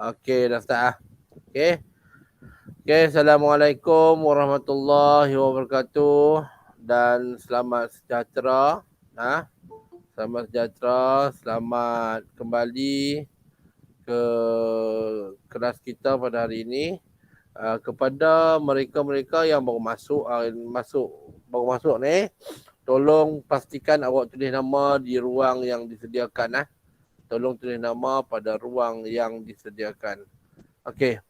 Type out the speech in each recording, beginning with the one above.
Okey, dah start ah. Okey. Okey, Assalamualaikum warahmatullahi wabarakatuh dan selamat sejahtera. Selamat sejahtera, selamat kembali ke kelas kita pada hari ini. Kepada mereka-mereka yang baru masuk ni, tolong pastikan awak tulis nama di ruang yang disediakan. Tolong tulis nama pada ruang yang disediakan. Okey.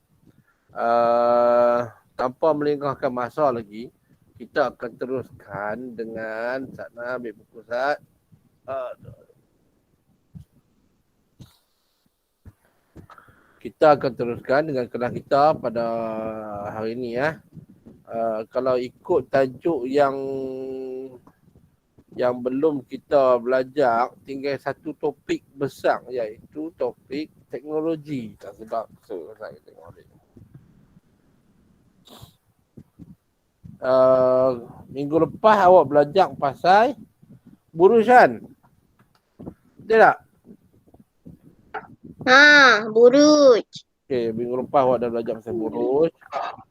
Tanpa melengahkan masa lagi, kita akan teruskan dengan Satna ambil buku Sat. Kita akan teruskan dengan kelas kita pada hari ini ya. Kalau ikut tajuk yang belum kita belajar, tinggal satu topik besar iaitu topik teknologi. Tak sedap saya tengok ni. Minggu lepas awak belajar pasal burusan. Betul tak? Buruj. Okey, minggu lepas awak dah belajar pasal buruj.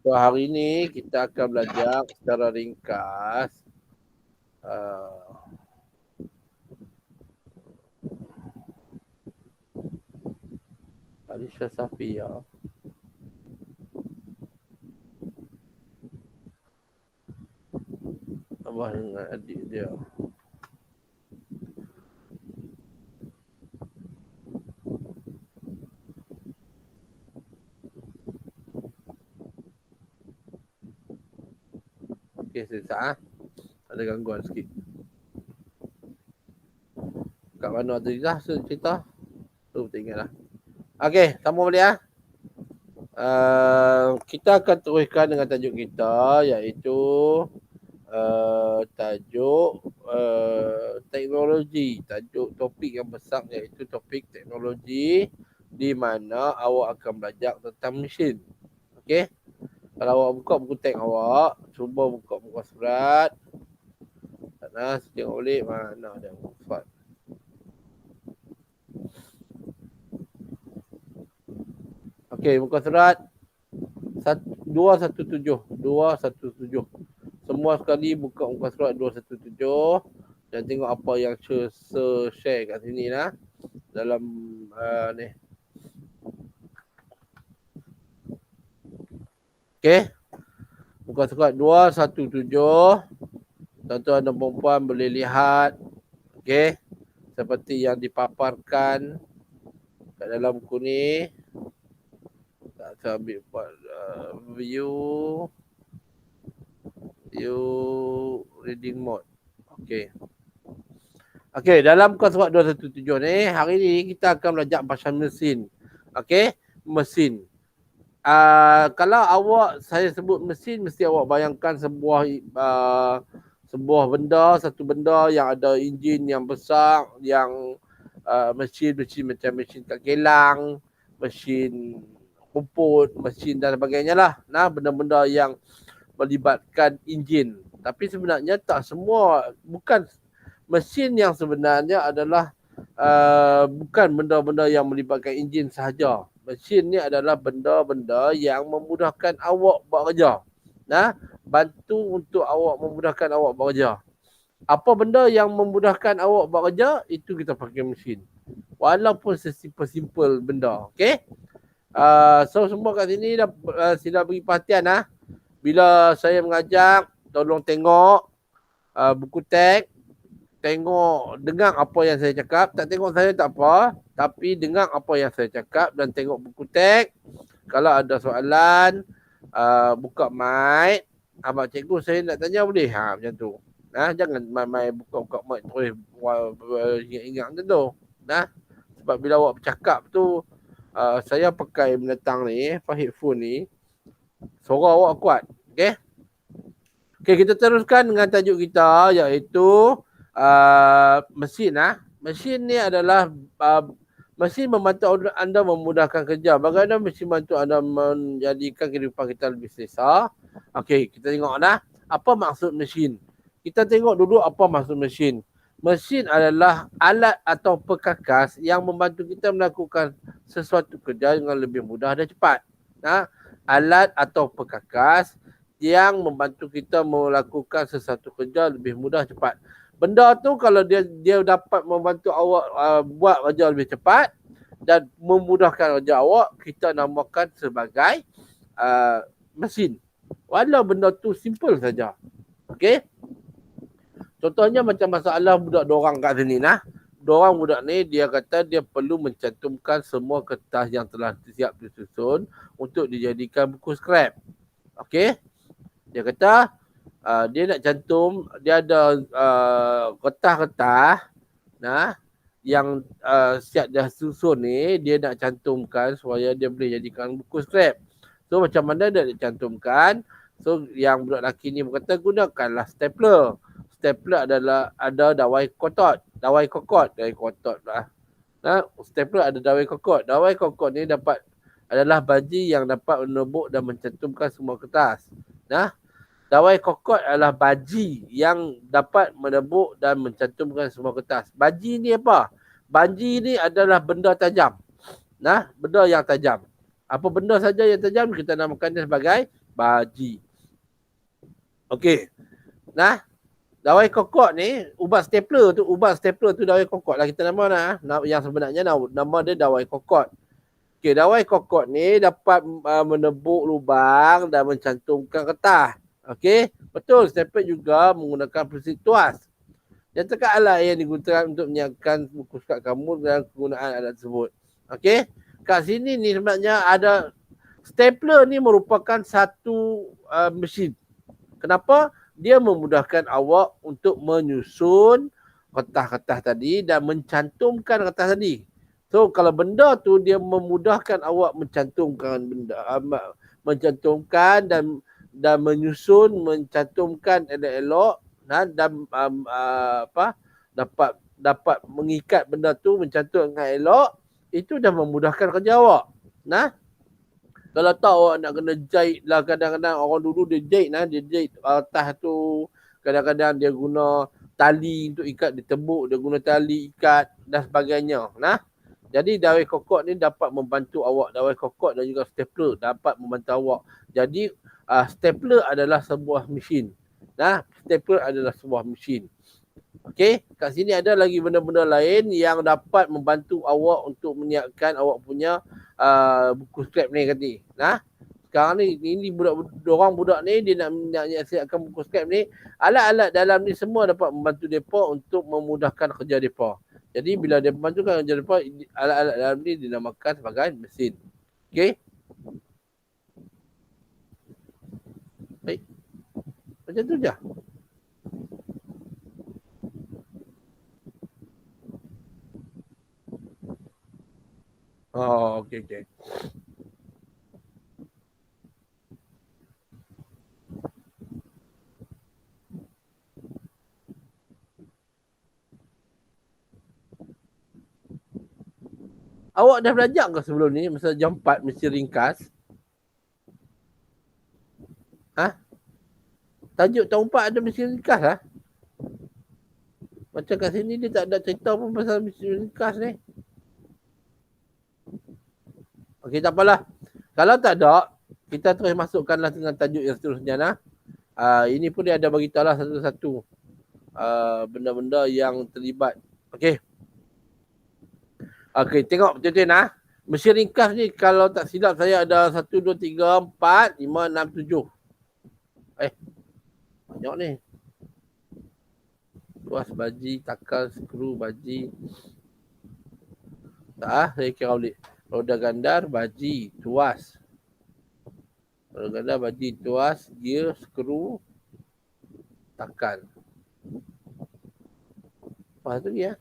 So hari ni kita akan belajar secara ringkas Alisha Safia. Abah dengan adik dia. Okey, sekejap ada gangguan sikit. Kat mana tadi dah cerita? Tu tak ingat lah. Okey, sambung balik kita akan teruskan dengan tajuk kita iaitu tajuk teknologi. Tajuk topik yang besar iaitu topik teknologi di mana awak akan belajar tentang mesin. Okey. Kalau awak buka buku teks awak, cuba buka muka surat. Sana tengok balik mana ada muka surat. Okey, muka surat 217. Semua sekali buka muka surat 217 dan tengok apa yang share kat sini lah dalam ni. Okey. Muka surat 217. Tuan-tuan dan perempuan boleh lihat. Okey. Seperti yang dipaparkan kat dalam buku ni. Tak saya ambil view reading mode. Okey. Okey, dalam muka surat 217 ni, hari ni kita akan belajar pasal mesin. Okey, mesin. Kalau saya sebut mesin, mesti awak bayangkan sebuah benda, satu benda yang ada enjin yang besar, yang mesin macam mesin kat kilang, mesin rumput, mesin dan sebagainya lah. Benda-benda yang melibatkan enjin. Tapi sebenarnya tak semua, bukan mesin yang sebenarnya adalah bukan benda-benda yang melibatkan enjin sahaja. Mesin ni adalah benda-benda yang memudahkan awak bekerja. Bantu untuk awak memudahkan awak bekerja. Apa benda yang memudahkan awak bekerja, itu kita pakai mesin. Walaupun sesimpel-simpel benda. Okey? So semua kat sini dah sila beri perhatian . Bila saya mengajar, tolong tengok buku teks. Tengok, dengar apa yang saya cakap. Tak tengok saya tak apa. Tapi dengar apa yang saya cakap dan tengok buku teks. Kalau ada soalan, buka mic. Abang cikgu saya nak tanya boleh? Macam tu. Jangan main buka mic terus ingat-ingat macam tu. Sebab bila awak bercakap tu, saya pakai menentang ni, headphone ni. Suara awak kuat. Okey? Okey, kita teruskan dengan tajuk kita iaitu mesin. Mesin ni adalah mesin membantu anda memudahkan kerja. Bagaimana mesin membantu anda menjadikan kehidupan kita lebih selesa? Okey, kita tengok apa maksud mesin. Kita tengok dulu apa maksud mesin. Mesin adalah alat atau perkakas yang membantu kita melakukan sesuatu kerja dengan lebih mudah dan cepat. Alat atau perkakas yang membantu kita melakukan sesuatu kerja lebih mudah cepat. Benda tu kalau dia dapat membantu awak buat kerja lebih cepat dan memudahkan kerja awak, kita namakan sebagai mesin. Walau benda tu simple saja. Okey? Contohnya macam masalah budak dorang kat sini nah. Dorang budak ni dia kata dia perlu mencantumkan semua kertas yang telah siap disusun untuk dijadikan buku scrap. Okey? Dia kata dia nak cantum, dia ada kertas-kertas nah yang siap dah susun ni, dia nak cantumkan supaya dia boleh jadikan buku scrap. So macam mana dia nak cantumkan? So yang budak lelaki ni berkata gunakanlah stapler. Stapler adalah ada dawai kokot lah. Stapler ada dawai kokot. Dawai kokot ni adalah baji yang dapat menebuk dan mencantumkan semua kertas. Dawai kokot adalah baji yang dapat menebuk dan mencantumkan semua kertas. Baji ni apa? Baji ni adalah benda tajam. Benda yang tajam. Apa benda saja yang tajam kita namakan dia sebagai baji. Okey. Dawai kokot ni, ubat stapler tu dawai kokot lah kita nama yang sebenarnya nama dia dawai kokot. Okey, dawai kokot ni dapat menebuk lubang dan mencantumkan kertas. Okey, betul. Stapler juga menggunakan prinsip tuas. Yang cakap alat yang digunakan untuk menyiapkan buku scrap kamu dan penggunaan alat tersebut. Okey, kat sini ni sebenarnya ada stapler ni merupakan satu mesin. Kenapa? Dia memudahkan awak untuk menyusun kertas-kertas tadi dan mencantumkan kertas tadi. So kalau benda tu dia memudahkan awak mencantumkan benda, mencantumkan dan menyusun, mencantumkan elok-elok dan dapat mengikat benda tu, mencantum dengan elok, itu dah memudahkan kerja awak. Kalau tak awak nak kena jahit lah, kadang-kadang orang dulu dia jahit dia jahit tas tu, kadang-kadang dia guna tali untuk ikat, dia tebuk, dia guna tali ikat dan sebagainya. Jadi dawai kokot ni dapat membantu awak, dawai kokot dan juga stapler dapat membantu awak. Jadi stapler adalah sebuah mesin. Stapler adalah sebuah mesin. Okey, kat sini ada lagi benda-benda lain yang dapat membantu awak untuk menyiapkan awak punya buku scrap ni tadi. Sekarang ni budak ni dia nak siapkan buku scrap ni, alat-alat dalam ni semua dapat membantu depa untuk memudahkan kerja depa. Jadi bila dia membantukan kerja depa, alat-alat dalam ni dinamakan sebagai mesin. Okey? Baik. Macam tu je. Oh, okey. Awak dah belajar ke sebelum ni masa jam 4 mesti ringkas? Tajuk tahun 4 ada mesti ringkas lah. Macam kat sini dia tak ada cerita pun pasal mesti ringkas ni. Okey, tak apalah. Kalau tak ada, kita terus masukkanlah dengan tajuk yang seterusnya ini pun dia ada beritahu lah satu-satu benda-benda yang terlibat. Okey. Okey, tengok betul-betul mesin ringkas ni kalau tak silap saya ada 1, 2, 3, 4, 5, 6, 7. Banyak ni. Tuas baji, takal, skru baji. Tak saya kira balik. Roda gandar, baji, tuas. Roda gandar, baji, tuas, gear, skru, takal. Apa tu dia?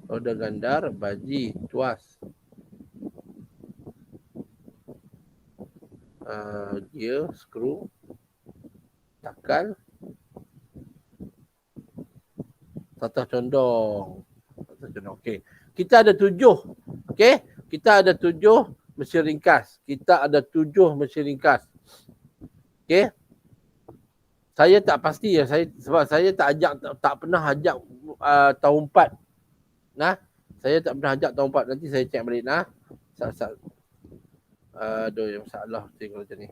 Roda gandar, baji, tuas. Gear, skru, takal, tata condong. Okey. Kita ada 7. Okey. Kita ada 7 mesin ringkas. Okey. Saya tak pasti ya, sebab saya tak pernah ajak tahun 4. Nah, saya tak pernah ajak tahun 4. Nanti saya cek balik nah. Sat. Aduh, yang masalah tengok macam ni.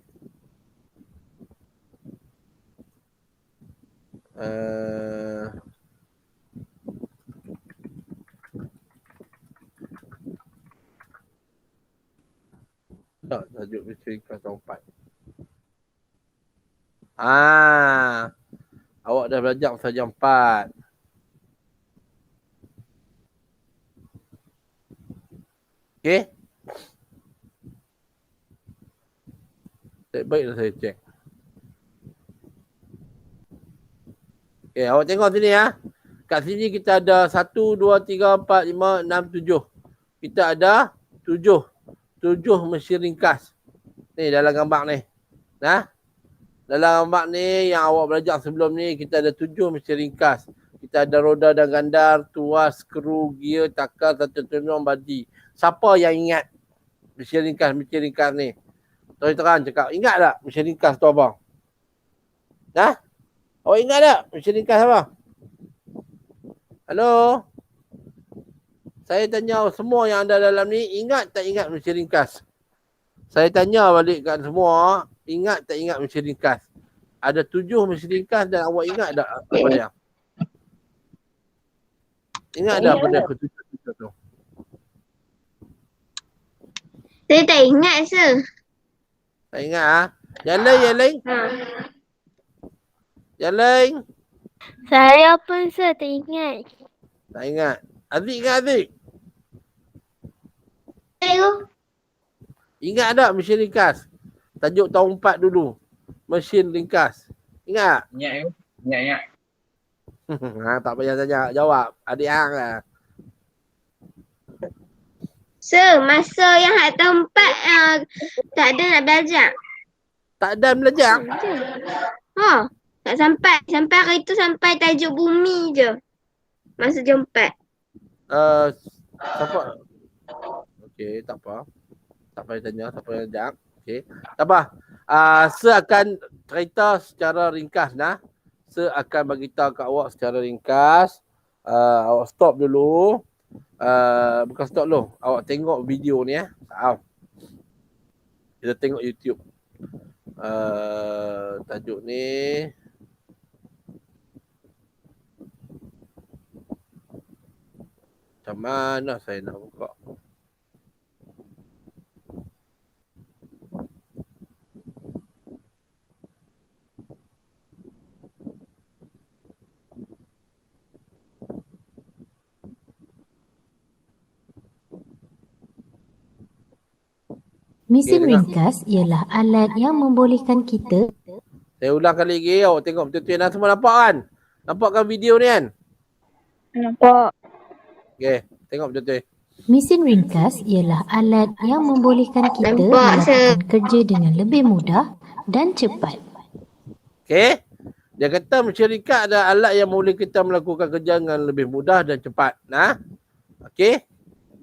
Tak tajuk misteri kelas tahun 4. Awak dah belajar pasal jam 4. Okey? Baiklah saya cek. Okey, awak tengok sini ya. Kat sini kita ada 1, 2, 3, 4, 5, 6, 7. Kita ada 7 mesin ringkas. Ni dalam gambar ni. Nah. Dalam gambar ni yang awak belajar sebelum ni, kita ada 7 mesin ringkas. Kita ada roda dan gandar, tuas, skru, gear, takal, satu tunung, badi. Siapa yang ingat mesin ringkas ni? Terang cakap, ingat tak mesin ringkas tu apa? Dah? Awak ingat tak mesin ringkas apa? Halo? Saya tanya semua yang ada dalam ni, ingat tak ingat mesin ringkas? Saya tanya balik kat semua, ingat tak ingat mesin ringkas? Ada 7 mesin ringkas dan awak ingat tak apa dia? Ingat tak apa dia ke-7 tu? Saya tak ingat, sir. Tak ingat ah? Yang lain? Yang lain? Saya pun, sir, tak ingat. Tak ingat. Aziz ingat Aziz? Ingat tak mesin ringkas? Tajuk tahun 4 dulu. Mesin ringkas. Ingat? Ingat. Tak payah tanya, jawab. Adik hang lah. Sir, masa yang tahun 4 tak ada nak belajar. Tak ada belajar? Tak sampai hari tu sampai tajuk bumi je. Masa jam 4. Siapa? Okey, tak apa. Tak payah tanya, siapa yang ajak. Okey. Tak apa. Saya akan cerita secara ringkas nah. Saya akan beritahu kat awak secara ringkas. Awak stop dulu. Bukan stop dulu. Awak tengok video ni kita tengok YouTube. Tajuk ni macam mana saya nak buka? Mesin ringkas ialah alat yang membolehkan kita. Saya ulang kali lagi, awak tengok betul-betul nak semua nampak kan? Nampak kan video ni kan? Nampak. Okey, tengok betul-betul. Mesin ringkas ialah alat yang membolehkan kita melakukan kerja dengan lebih mudah dan cepat. Okey. Dia kata mesin ringkas adalah alat yang boleh kita melakukan kerja dengan lebih mudah dan cepat. Nah. Okey.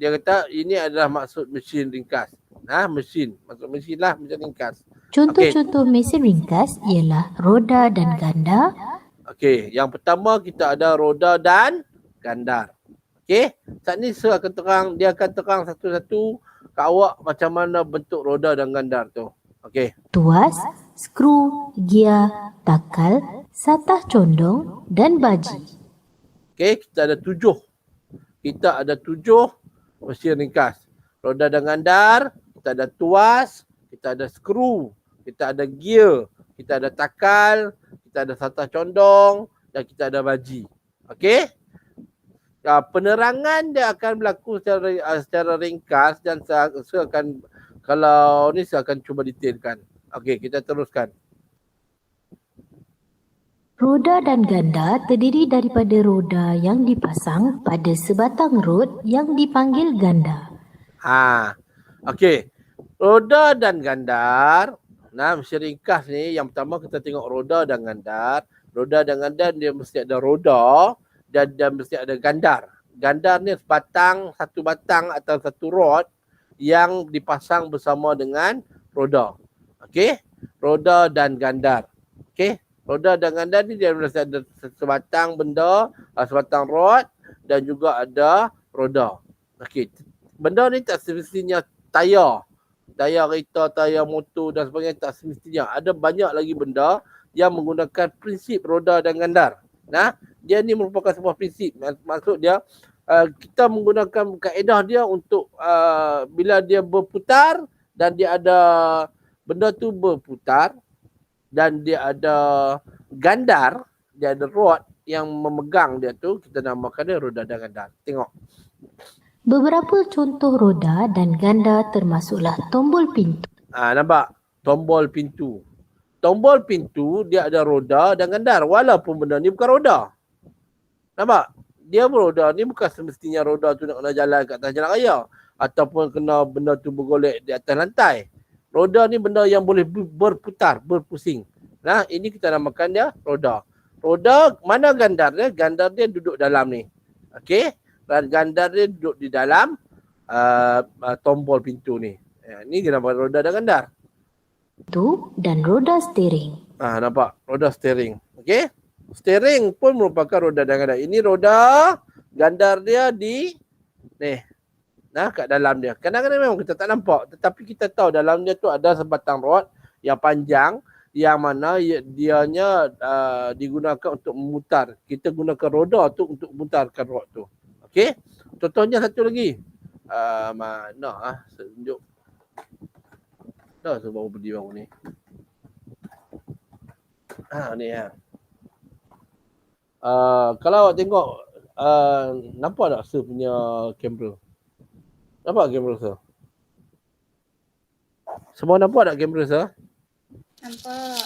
Dia kata ini adalah maksud mesin ringkas. Mesin. Maksud mesin lah mesin ringkas. Contoh-contoh mesin ringkas ialah roda dan gandar. Okey, yang pertama kita ada roda dan gandar. Okey, saat ni dia akan terang satu-satu kat awak macam mana bentuk roda dan gandar tu. Okey. Tuas, skru, gear, takal, satah condong dan baji. Okey, kita ada 7. Kita ada 7 mesin ringkas. Roda dan gandar, kita ada tuas, kita ada skru, kita ada gear, kita ada takal, kita ada satah condong dan kita ada baji. Okey? Penerangan dia akan berlaku secara ringkas dan saya akan saya akan cuba detailkan. Okey, kita teruskan. Roda dan gandar terdiri daripada roda yang dipasang pada sebatang rod yang dipanggil gandar. Okey. Roda dan gandar. Mesin ringkas ni yang pertama kita tengok roda dan gandar. Roda dan gandar dia mesti ada roda dan mesti ada gandar. Gandar ni satu batang atau satu rod yang dipasang bersama dengan roda. Okey? Roda dan gandar. Okey? Roda dan gandar ni dia ada sebatang benda, sebatang rod dan juga ada roda. Okey. Benda ni tak semestinya tayar. Tayar kereta, tayar motor dan sebagainya tak semestinya. Ada banyak lagi benda yang menggunakan prinsip roda dan gandar. Nah, dia ni merupakan sebuah prinsip. Maksud dia kita menggunakan kaedah dia untuk bila dia berputar dan dia ada benda tu berputar dan dia ada gandar, dia ada rod yang memegang dia tu, kita namakan dia roda dan gandar. Tengok. Beberapa contoh roda dan gandar termasuklah tombol pintu. Nampak? Tombol pintu. Tombol pintu dia ada roda dan gandar walaupun benda ni bukan roda. Nampak? Dia roda ni bukan semestinya roda tu nak kena jalan kat atas jalan raya ataupun kena benda tu bergolek di atas lantai. Roda ni benda yang boleh berputar, berpusing. Nah, ini kita namakan dia roda. Roda, mana gandar dia? Gandar dia duduk dalam ni. Okey? Dan gandar dia duduk di dalam tombol pintu ni. Ni kenapa roda dan gandar. Itu dan roda steering. Nampak? Roda steering. Okey? Steering pun merupakan roda dan gandar. Ini roda, gandar dia di ni. Nah, kat dalam dia. Kadang-kadang memang kita tak nampak. Tetapi kita tahu dalam dia tu ada sebatang rod yang panjang yang mana dianya digunakan untuk memutar. Kita gunakan roda tu untuk memutarkan rod tu. Okey? Contohnya satu lagi. Mana tunjuk. Dah sebab berdiri baru ni. Ni kalau awak tengok nampak tak Sir punya kamera? Nampak kamera Sir? Semua nampak tak kamera Sir? Nampak.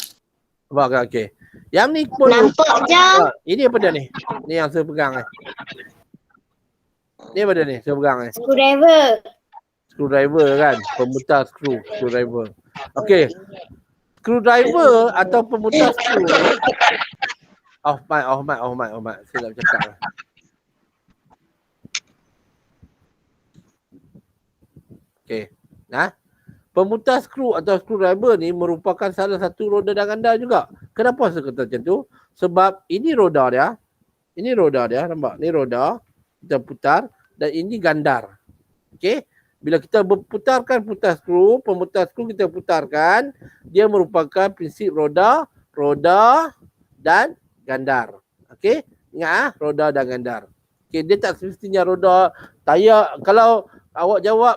Nampak kan? Okey. Yang ni pun Nampak je. Ini apa dia ni? Ni yang Sir pegang ni. Ni apa dia ni? Sir pegang ni. Screwdriver. Screwdriver kan? Pemutar screwdriver. Okey. Screwdriver atau pemutar screw ni. Off mic. Saya nak cakap. Okey. Nah. Pemutar skru atau screwdriver ni merupakan salah satu roda dan gandar juga. Kenapa saya kata macam tu? Sebab ini roda dia. Ini roda dia. Nampak? Ni roda. Kita putar. Dan ini gandar. Okey. Bila kita berputarkan pemutar skru kita putarkan. Dia merupakan prinsip roda dan gandar. Okey. Ingat roda dan gandar. Okey. Dia tak semestinya roda tayar. Kalau awak jawab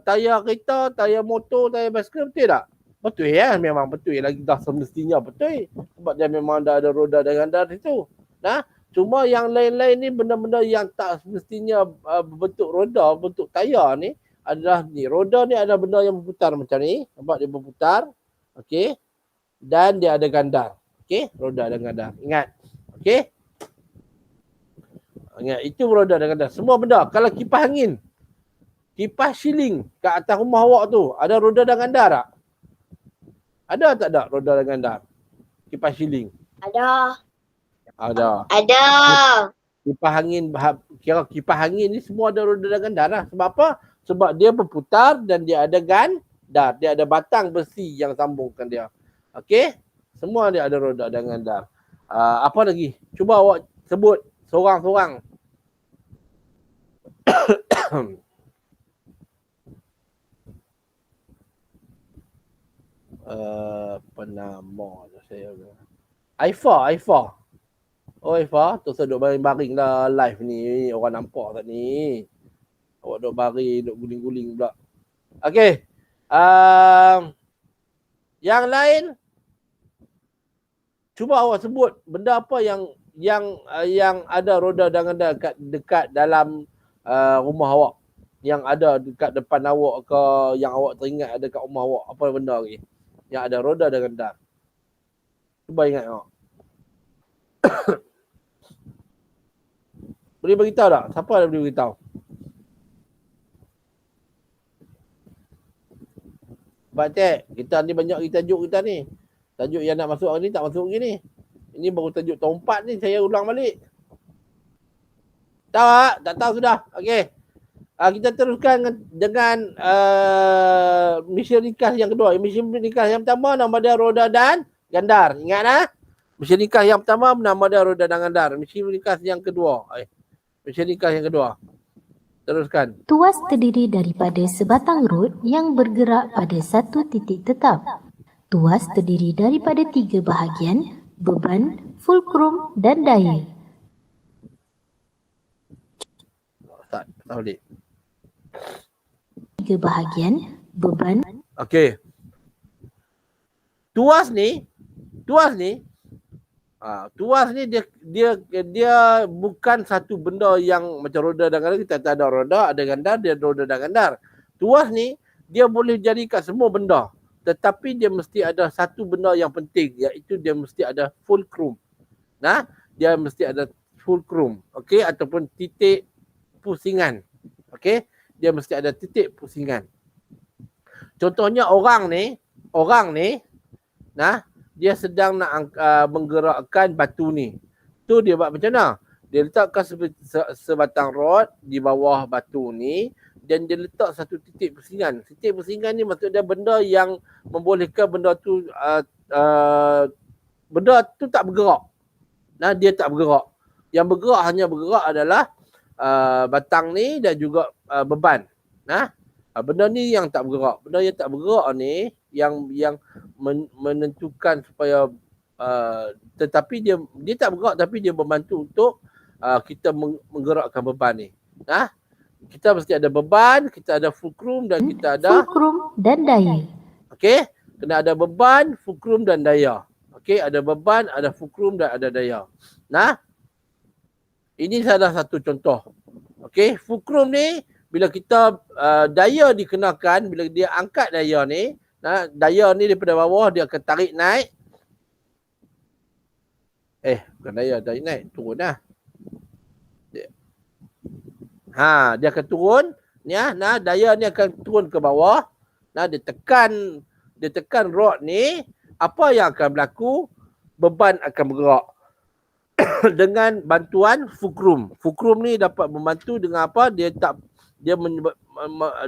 tayar kereta, tayar motor, tayar basikal, betul tak? Betul ya, memang betul. Lagi dah semestinya betul. Sebab dia memang dah ada roda dan gandar itu. Nah, cuma yang lain-lain ni benda-benda yang tak semestinya berbentuk roda, bentuk tayar ni adalah ni. Roda ni ada benda yang berputar macam ni. Nampak dia berputar. Okey. Dan dia ada gandar. Okey, roda dan gandar. Ingat. Okey. Ingat, itu roda dan gandar. Semua benda. Kalau kipas angin, kipas siling kat atas rumah awak tu, ada roda dan gandar tak? Ada tak ada roda dan gandar? Kipas siling. Ada. Ada. Ada. Kipas angin, kira kipas angin ni semua ada roda dan gandar lah. Sebab apa? Sebab dia berputar dan dia ada gandar. Dia ada batang besi yang sambungkan dia. Okey? Semua dia ada roda dan gandar. Apa lagi? Cuba awak sebut seorang-seorang. Apa nama saya? Aifa. Oh Aifa, tu saya duduk baring-baring dah live ni. Orang nampak tak ni? Awak duduk baring, duduk guling-guling pula. Okey. Yang lain, cuba awak sebut benda apa yang ada roda dan gandar dekat dalam rumah awak. Yang ada dekat depan awak ke, yang awak teringat ada kat rumah awak. Apa benda lagi? Yang ada roda dan gandar. Cuba ingat awak. Boleh beritahu tak? Siapa ada boleh beritahu? Sebab cik, kita ni banyak tajuk kita ni. Tajuk yang nak masuk hari ni tak masuk lagi ni. Ini baru tajuk tahun 4 ni, saya ulang balik. Tahu tak? Tak tahu sudah. Okey. Kita teruskan dengan misi ringkas yang kedua. Misi ringkas yang pertama nama dia roda dan gandar. Ingat lah. Mesin ringkas yang pertama nama dia roda dan gandar. Mesin ringkas yang kedua. Mesin ringkas yang kedua. Teruskan. Tuas terdiri daripada sebatang rod yang bergerak pada satu titik tetap. Tuas terdiri daripada 3 bahagian, beban, fulcrum dan daya. Tak balik. 3 bahagian, beban. Okey. Tuas ni dia bukan satu benda yang macam roda dan gandar. Kita tak ada roda, ada gandar, dia ada roda dan gandar. Tuas ni dia boleh jadi kat semua benda. Tetapi dia mesti ada satu benda yang penting, iaitu dia mesti ada fulcrum. Nah, dia mesti ada fulcrum, okey, ataupun titik pusingan. Okey, dia mesti ada titik pusingan. Contohnya orang ni, nah, dia sedang nak menggerakkan batu ni. Tu dia buat macam mana? Dia letakkan sebatang rod di bawah batu ni dan dia letak satu titik pusingan. Titik pusingan ni maksud dia benda yang membolehkan benda tu tak bergerak. Nah, dia tak bergerak. Yang hanya bergerak adalah batang ni dan juga beban. Nah, benda ni yang tak bergerak. Benda yang tak bergerak ni yang menentukan supaya tetapi dia tak bergerak tapi dia membantu untuk kita menggerakkan beban ni. Nah, kita mesti ada beban, kita ada fulcrum dan kita ada fulcrum dan daya. okey, kena ada beban, fulcrum dan daya. Okey, ada beban, ada fulcrum dan ada daya. Nah, ini salah satu contoh. Okey, fulcrum ni bila kita daya dikenakan, bila dia angkat daya ni, nah, daya ni daripada bawah dia akan tarik naik. Bukan daya, tarik naik, turun lah. Dia akan turun, nah, daya ni akan turun ke bawah. Nah, dia tekan rod ni, apa yang akan berlaku? Beban akan bergerak dengan bantuan fulcrum. Fulcrum ni dapat membantu dengan apa?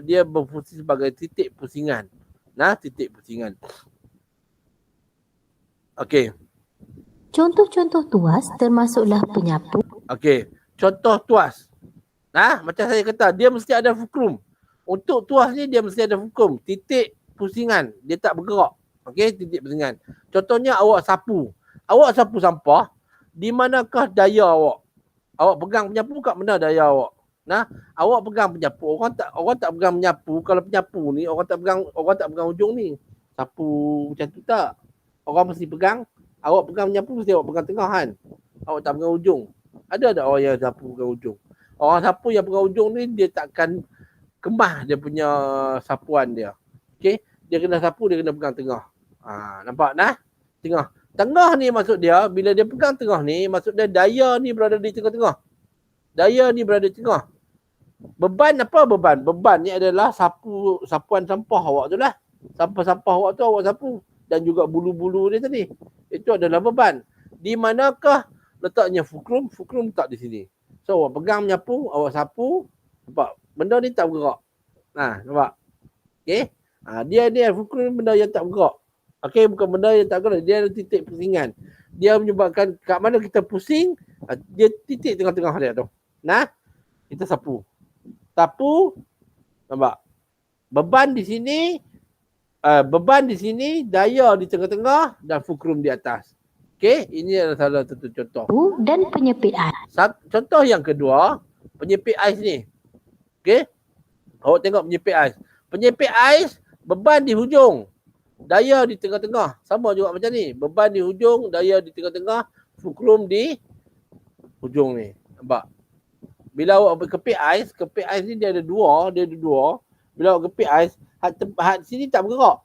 Dia berfungsi sebagai titik pusingan. Nah, titik pusingan. Okey. Contoh-contoh tuas termasuklah penyapu. Okey, contoh tuas. Nah, macam saya kata, dia mesti ada fulcrum. Untuk tuas ni dia mesti ada fulcrum, titik pusingan, dia tak bergerak. Okey, titik pusingan. Contohnya awak sapu. Awak sapu sampah, di manakah daya awak? Awak pegang penyapu kat mana daya awak? Nah, awak pegang penyapu, orang tak pegang penyapu. Kalau penyapu ni orang tak pegang hujung ni. Sapu macam tu tak. Orang mesti pegang, awak pegang penyapu mesti awak pegang tengah kan. Awak tak pegang hujung. Ada orang yang sapu pegang hujung. Orang sapu yang pegang hujung ni dia takkan kemah dia punya sapuan dia. Okey, dia kena sapu, dia kena pegang tengah. Nampak nah? Tengah. Tengah ni maksud dia, bila dia pegang tengah ni, maksud dia daya ni berada di tengah-tengah. Daya ni berada di tengah. Beban apa beban? Beban ni adalah sapuan sampah awak tu lah. Sampah-sampah awak tu awak sapu. Dan juga bulu-bulu dia tadi. Itu adalah beban. Di manakah letaknya fulcrum? Fulcrum letak di sini. So awak pegang menyapu, awak sapu. Nampak? Benda ni tak bergerak. Nampak? Okay? Dia ni fulcrum benda yang tak bergerak. Okay, bukan benda yang tak bergerak. Dia ada titik pusingan. Dia menyebabkan kat mana kita pusing, dia titik tengah-tengah dia tu. Nah, kita sapu. Sapu, nampak? Beban di sini, daya di tengah-tengah dan fulcrum di atas. Okey, ini adalah salah satu contoh. Dan penyepit ais. Contoh yang kedua, penyepit ais ni. Okey. Awak tengok penyepit ais. Penyepit ais, beban di hujung. Daya di tengah-tengah. Sama juga macam ni. Beban di hujung, daya di tengah-tengah, fulcrum di hujung ni. Nampak? Bila awak kepit ais ni dia ada dua. Bila awak kepit ais, had sini tak bergerak.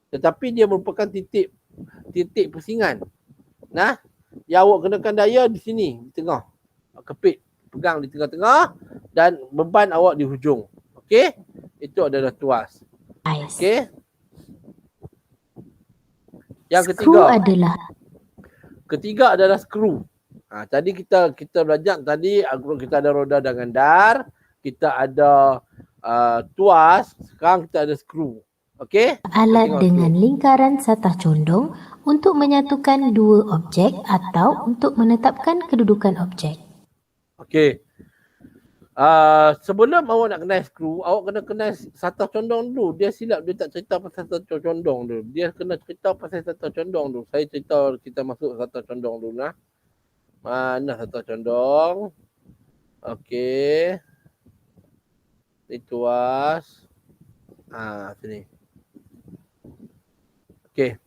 Tetapi dia merupakan titik pusingan. Nah, yang awak kenakan daya di sini, di tengah. Kepit, pegang di tengah-tengah dan beban awak di hujung. Okey? Itu adalah tuas. Okey? Yang ketiga adalah skru. Tadi kita belajar tadi kita ada roda dan gandar, kita ada tuas, sekarang kita ada skru. Okey? Alat Tengok dengan lingkaran satah condong untuk menyatukan dua objek atau untuk menetapkan kedudukan objek. Okey. Sebelum awak nak kenal skru, awak kena kenal satah condong dulu. Dia silap, dia tak cerita pasal satah condong dulu. Dia kena cerita pasal satah condong dulu. Saya cerita, kita masuk satah condong dulu lah. Mana satah condong? Okey. Tuas. Sini. Okey.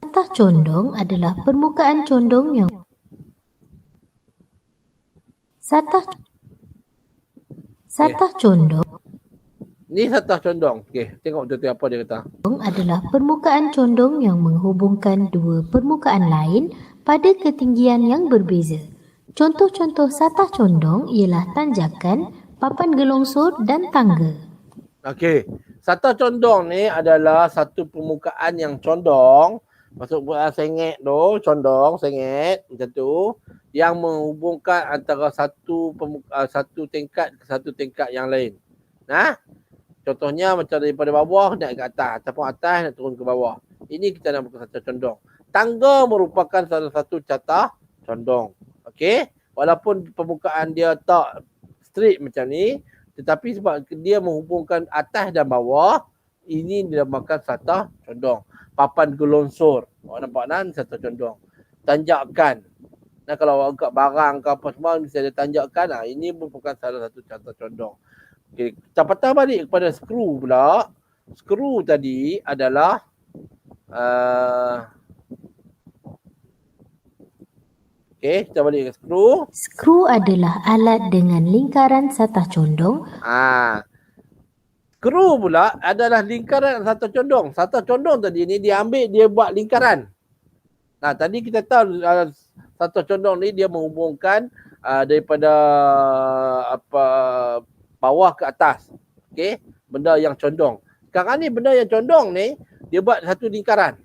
Satah condong adalah permukaan condong yang satah condong Ni satah condong. Okey, tengok betul-betul apa dia kata. adalah permukaan condong yang menghubungkan dua permukaan lain pada ketinggian yang berbeza. Contoh-contoh satah condong ialah tanjakan, papan gelongsor dan tangga. Okey. Satah condong ni adalah satu permukaan yang condong. Masuk sengit tu, condong, sengit macam tu, yang menghubungkan antara satu tingkat ke satu tingkat yang lain. Nah, contohnya macam daripada bawah naik ke atas ataupun atas nak turun ke bawah. Ini kita namakan satah condong. Tangga merupakan salah satu catah condong. Okey? Walaupun permukaan dia tak straight macam ni, tetapi sebab dia menghubungkan atas dan bawah, ini dinamakan satah condong. Papan gelongsor. Awak nampak kan satah condong. Tanjakan. Nah, kalau awak angkat barang ke apa semua mesti ada tanjakan. Ini merupakan salah satu catah condong. Okey, kita patah balik kepada skru pula. Skru tadi adalah okey, kita balik ke skru. Skru adalah alat dengan lingkaran satah condong. Skru pula adalah lingkaran satah condong. Satah condong tadi ni dia ambil, dia buat lingkaran. Nah, tadi kita tahu satah condong ni dia menghubungkan daripada bawah ke atas. Okey, benda yang condong. Sekarang ni benda yang condong ni dia buat satu lingkaran.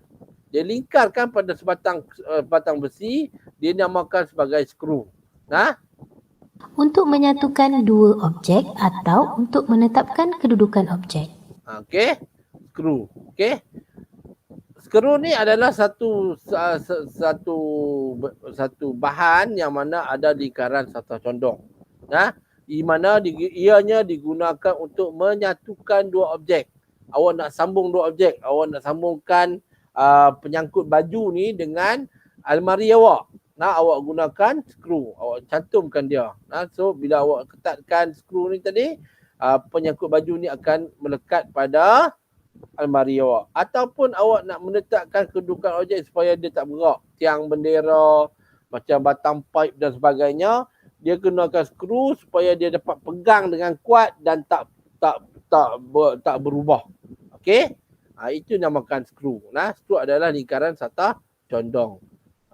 Dia lingkarkan pada sebatang besi, dia namakan sebagai skru. Nah, Untuk menyatukan dua objek atau untuk menetapkan kedudukan objek. okey, skru. Okey. Skru ni adalah satu bahan yang mana ada lingkaran satah condong. Nah, di mana ianya digunakan untuk menyatukan dua objek. Awak nak sambung dua objek, awak nak sambungkan penyangkut baju ni dengan almari awak. Nah, awak gunakan skru, awak cantumkan dia. Nah, so bila awak ketatkan skru ni tadi, penyangkut baju ni akan melekat pada almari awak. Ataupun awak nak menetapkan kedudukan objek supaya dia tak bergerak. Tiang bendera, macam batang pipe dan sebagainya, dia gunakan skru supaya dia dapat pegang dengan kuat dan tak berubah. Okey? Itu namakan skru. Nah, skru adalah lingkaran satah condong.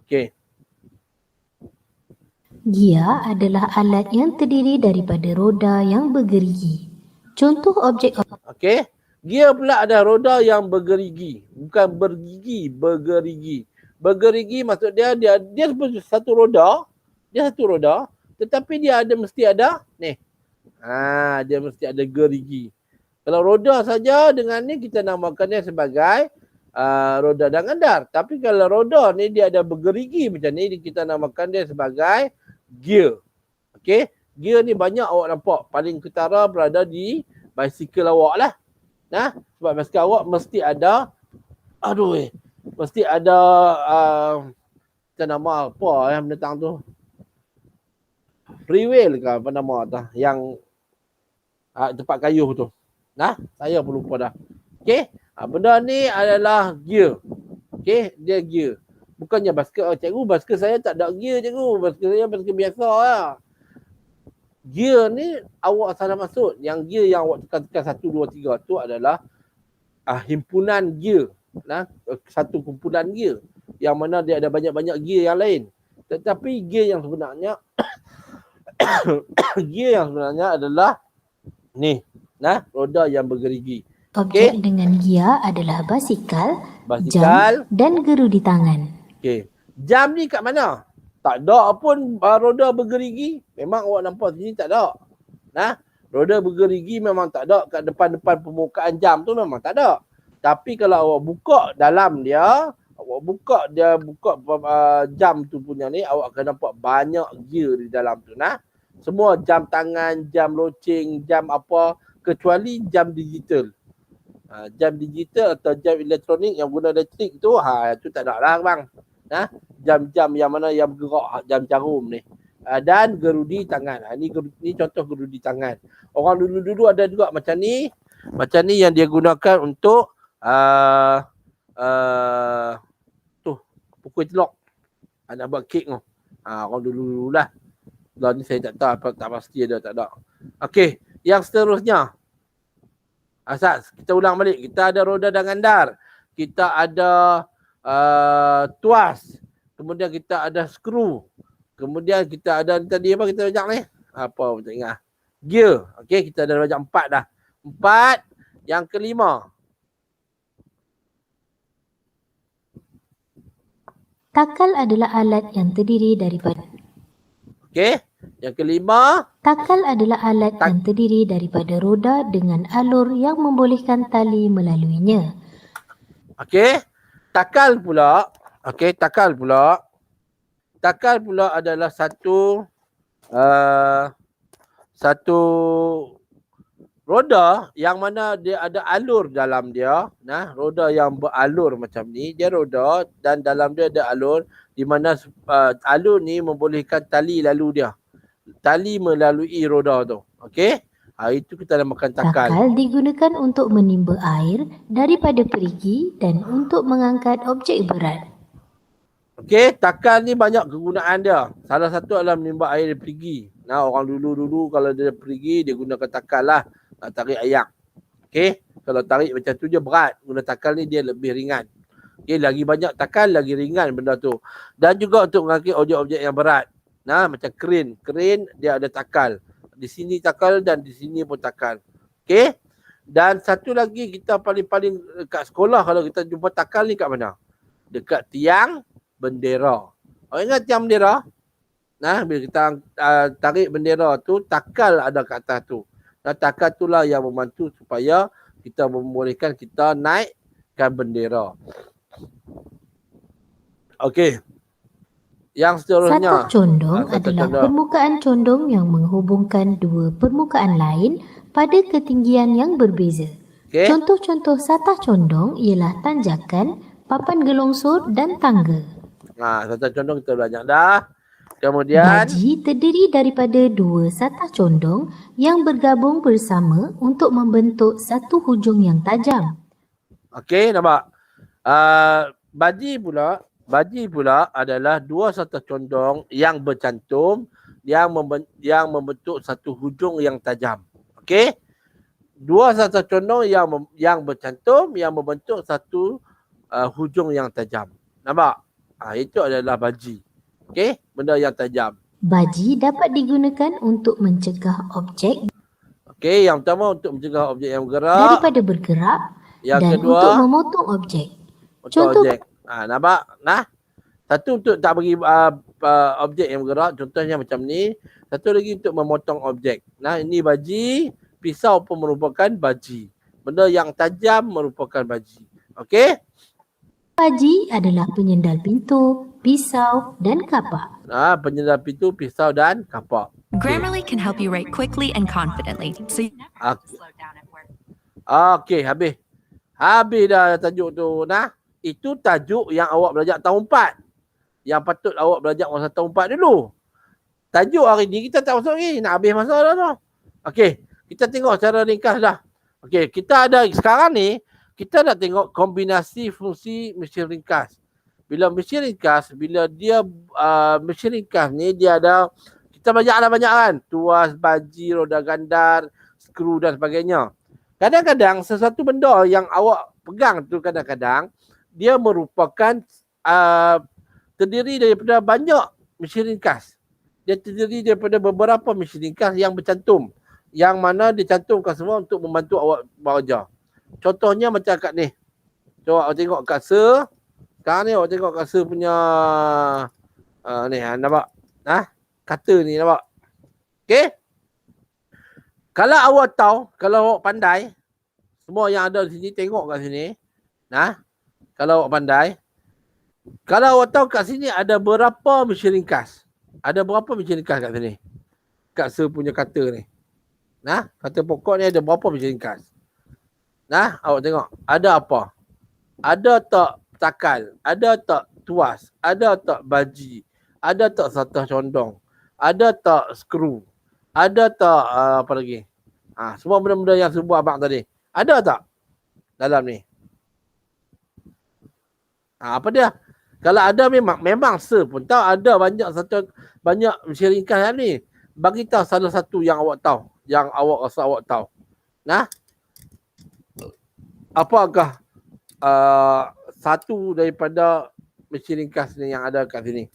Okey. Gia adalah alat yang terdiri daripada roda yang bergerigi. Contoh objek Okey. Gia pula ada roda yang bergerigi. Bukan bergigi, bergerigi. Bergerigi maksud dia satu roda. Dia satu roda. Tetapi dia mesti ada ni. Dia mesti ada gerigi. Kalau roda saja dengan ni kita namakannya sebagai roda dan andar. Tapi kalau roda ni dia ada bergerigi macam ni, kita namakan dia sebagai gear. Okey, gear ni banyak awak nampak. Paling ketara berada di basikal awak lah. Nah, sebab basikal awak mesti ada mesti ada kita nama apa yang menentang tu? Rewel ke apa nama tu? Yang tempat kayuh tu. Nah, saya pun lupa dah. Okey, benda ni adalah gear. Okey, dia gear. Bukannya basikal, cikgu basikal saya tak ada gear cikgu. Basikal saya basikal biasa lah. Gear ni awak salah maksud. Yang gear yang awak tekan 1, 2, 3 tu adalah himpunan gear. Nah, satu kumpulan gear. Yang mana dia ada banyak-banyak gear yang lain. Tetapi gear yang sebenarnya gear yang sebenarnya adalah ni. Nah, roda yang bergerigi. Objek dengan gia adalah basikal, Basikal. jam dan gerudi tangan. Okey. Jam ni kat mana? Tak ada pun roda bergerigi. Memang awak nampak sini tak ada. Nah, Roda bergerigi memang tak ada. Kat depan-depan permukaan jam tu memang tak ada. Tapi kalau awak buka dalam dia, awak buka jam tu punya ni, awak akan nampak banyak gear di dalam tu. Nah, semua jam tangan, jam loceng, jam apa, kecuali jam digital. Jam digital atau jam elektronik yang guna elektrik tu, tu tak ada lah bang. Nah, jam-jam yang mana yang bergerak, jam jarum ni. Dan gerudi tangan. Ni contoh gerudi tangan. Orang dulu-dulu ada juga macam ni. Macam ni yang dia gunakan untuk tu pukul telok. Nak buat kek tu. Orang dulu-dulu lah. Lah ni saya tak tahu apa, tak pasti ada tak ada. Okey, yang seterusnya. Asas, kita ulang balik. Kita ada roda dan gandar. Kita ada tuas. Kemudian kita ada skru. Kemudian kita ada tadi apa kita belajar ni? Apa tak ingat. Gear. Okey, kita ada belajar 4 dah. 4. Yang kelima. Takal adalah alat yang terdiri daripada Okey. Yang kelima. Takal adalah alat yang terdiri daripada roda dengan alur yang membolehkan tali melaluinya. Okey. Takal pula. Okey, takal pula. Takal pula adalah satu roda yang mana dia ada alur dalam dia. Nah, roda yang beralur macam ni, dia roda dan dalam dia ada alur di mana alur ni membolehkan tali lalu dia. Tali melalui roda tu. Okey? Itu kita namakan takal. Takal digunakan untuk menimba air daripada perigi dan untuk mengangkat objek berat. Okey, takal ni banyak kegunaan dia. Salah satu adalah menimba air dari perigi. Nah, orang dulu kalau dia perigi, dia gunakan takal lah. Nak tarik ayak. Okey, kalau tarik macam tu je berat. Guna takal ni dia lebih ringan. Okey, lagi banyak takal, lagi ringan benda tu. Dan juga untuk mengangkat objek-objek yang berat. Nah, macam kren. Kren dia ada takal. Di sini takal dan di sini pun takal. Okey. Dan satu lagi kita paling-paling kat sekolah kalau kita jumpa takal ni kat mana? Dekat tiang bendera. Awak ingat tiang bendera? Nah, bila kita tarik bendera tu, takal ada kat atas tu. Dan takal tu lah yang membantu supaya kita membolehkan kita naikkan bendera. Okey. Yang seterusnya. Satah condong adalah permukaan condong yang menghubungkan dua permukaan lain pada ketinggian yang berbeza. Okay. Contoh-contoh satah condong ialah tanjakan, papan gelongsor dan tangga. Satah condong kita belajar dah. Kemudian Baji terdiri daripada dua satah condong yang bergabung bersama untuk membentuk satu hujung yang tajam. Okey, nampak? Baji pula adalah dua satah condong yang bercantum yang membentuk satu hujung yang tajam. Okey? Dua satah condong yang bercantum yang membentuk satu hujung yang tajam. Nampak? Itu adalah baji. Okey? Benda yang tajam. Baji dapat digunakan untuk mencegah objek Okey, yang pertama untuk mencegah objek yang bergerak. daripada bergerak Yang dan kedua, untuk memotong objek. untuk Contoh objek. Nampak? Nah. Satu untuk tak bagi objek yang bergerak. Contohnya macam ni. Satu lagi untuk memotong objek. Nah, ini baji. Pisau pun merupakan baji. Benda yang tajam merupakan baji. Okey? baji adalah penyendal pintu, pisau dan kapak. Penyendal pintu, pisau dan kapak. Grammarly can help you write quickly and confidently, so you never have to slow down at work. Okey, habis. Habis dah tajuk tu. Nah, itu tajuk yang awak belajar tahun 4. Yang patut awak belajar masa tahun 4 dulu. Tajuk hari ni kita tak masuk lagi. Nak habis masa dah tu. Okey, kita tengok secara ringkas dah. Okey, kita ada sekarang ni, kita nak tengok kombinasi fungsi mesin ringkas. Bila mesin ringkas, mesin ringkas ni dia ada, kita banyak kan. Tuas, baji, roda gandar, skru dan sebagainya. Kadang-kadang sesuatu benda yang awak pegang tu kadang-kadang dia merupakan terdiri daripada banyak mesin ringkas. Dia terdiri daripada beberapa mesin ringkas yang bercantum. Yang mana dicantumkan semua untuk membantu awak bekerja. Contohnya macam kat ni. Coba awak tengok kasa. Sekarang ni awak tengok kasa punya ni nampak? Kata ni nampak? Okey? Kalau awak tahu, kalau awak pandai, semua yang ada di sini tengok kat sini. Nah, kalau awak pandai, kalau awak tahu kat sini ada berapa mesin ringkas? Ada berapa mesin ringkas kat sini? Kat Sir punya kata ni. Nah, kata pokok ni ada berapa mesin ringkas? Nah, awak tengok. Ada apa? Ada tak takal? Ada tak tuas? Ada tak baji? Ada tak satah condong? Ada tak skru? Ada tak apa lagi? Semua benda-benda yang sebut abang tadi. Ada tak dalam ni? Apa dia? Kalau ada memang Sir pun tahu ada banyak mesin ringkas ni. Bagi tahu salah satu yang awak tahu, yang awak rasa awak tahu. Nah, apakah satu daripada mesin ringkas ni yang ada kat sini?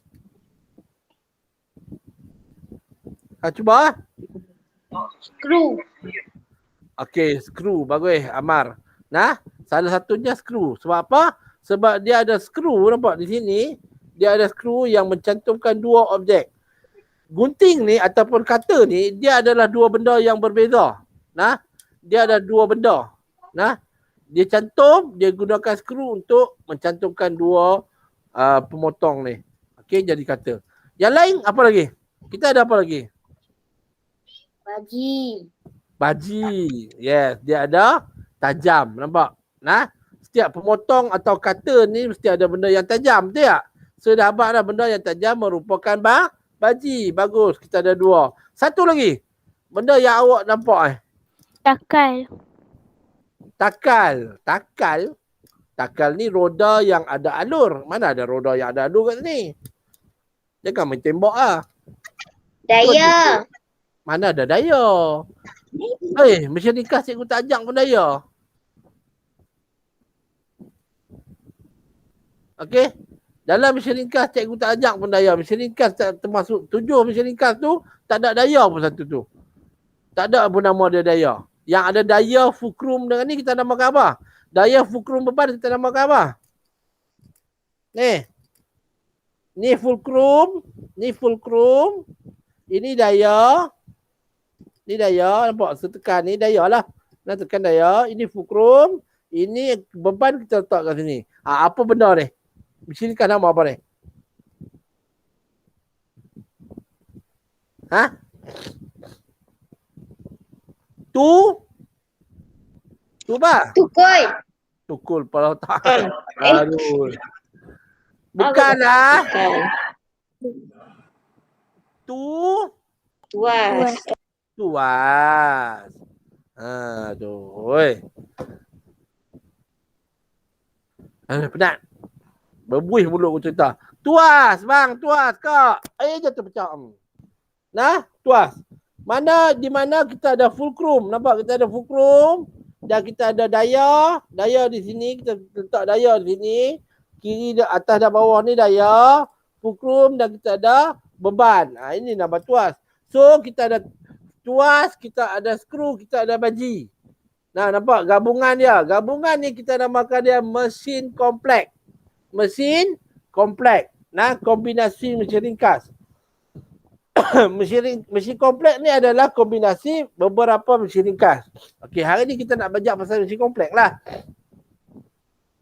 Cuba. Skru. Okey, skru. Bagus, Amar. Nah, salah satunya skru. Sebab apa? Sebab dia ada skru, nampak di sini. Dia ada skru yang mencantumkan dua objek. Gunting ni ataupun kata ni, dia adalah dua benda yang berbeza. Nah, dia ada dua benda. Nah, dia cantum, dia gunakan skru untuk mencantumkan dua pemotong ni. Okey, jadi kata. Yang lain apa lagi? Kita ada apa lagi? Baji. Yes, dia ada tajam. Nampak? Nah, setiap pemotong atau kata ni mesti ada benda yang tajam. Betul tak? So, dah abang dah benda yang tajam merupakan baji. Bagus. Kita ada dua. Satu lagi. Benda yang awak nampak Takal ni roda yang ada alur. Mana ada roda yang ada alur kat sini? Jangan main tembak lah. Daya. Mana ada daya? Mesin ringkas cikgu tak ajak pun daya. Okey? Dalam mesin ringkas cikgu tak ajak pun daya. Mesin ringkas termasuk 7 mesin ringkas tu tak ada daya pun satu tu. Tak ada pun nama dia daya. Yang ada daya fulcrum dengan ni kita namakan apa? Daya fulcrum beban kita namakan apa? Ni fulcrum. Ini daya. Ni daya, nampak? Setekan ni daya lah. Nak tekan daya. Ini fulcrum. Ini beban kita letak kat sini. Apa benda ni? Mesin ringkas nama apa ni? Tu apa? Tukul pala otak. Aduh. Bukanlah. Tuas. Aduh. Penat. Berbuih mulut aku cerita. Tuas bang, tuas kak. Jatuh pecah. Nah, tuas. Di mana kita ada fulcrum. Nampak kita ada fulcrum. Dan kita ada daya. Daya di sini. Kita letak daya di sini. Kiri, atas dan bawah ni daya. Fulcrum dan kita ada beban. Ini nama tuas. So, kita ada tuas, kita ada skru, kita ada baji. Nah, nampak gabungan dia. Gabungan ni kita namakan dia mesin kompleks. Mesin kompleks. Nah, kombinasi mesin ringkas. mesin kompleks ni adalah kombinasi beberapa mesin ringkas. Okey, hari ni kita nak belajar pasal mesin kompleks lah.